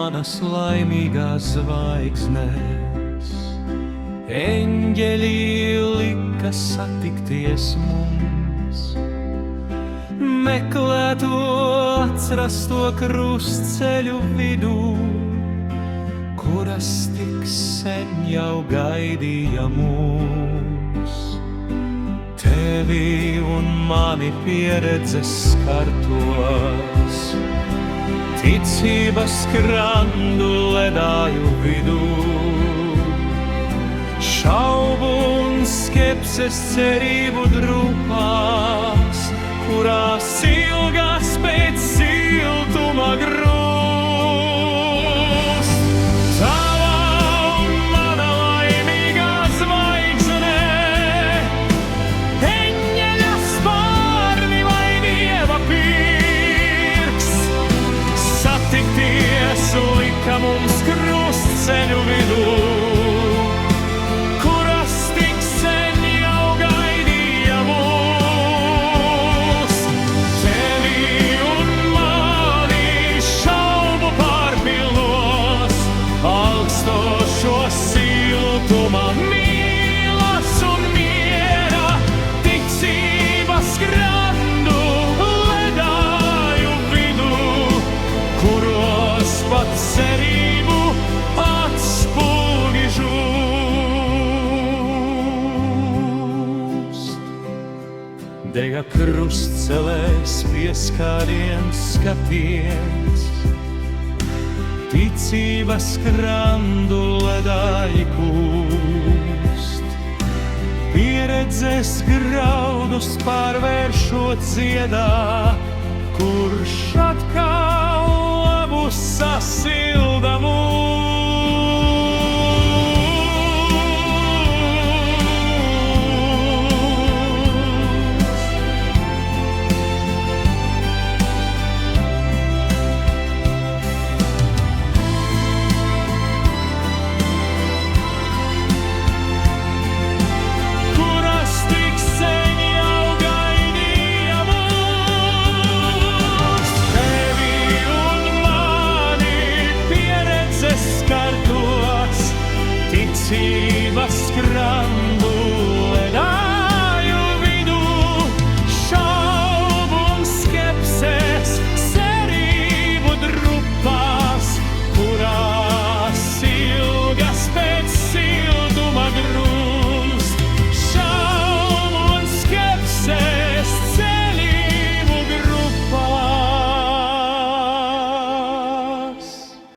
manas laimīgās zvaigznes. Eņģeļi lika satikties mums, meklēto atrasto krustceļu vidū, kuras tik sen jau gaidīja mūs. Tevi un mani pieredzes skartos, ticības skrandu ledāju vidū, šaubu un skepses cerību drupās, kurās ilgās pēc siltuma grūst. Tava un mana laimīgā zvaigzne, eņģeļa spārni vai dieva pirks, satikties lika mums krustceļu vidū, cerību atspūgi žūst. Dega krustcelēs pieskāriens skatiens, ticības skrandu ledāji kūst, pieredzes graudus pārvēršot dziedā, kurš atkal sasilda ticības skrandu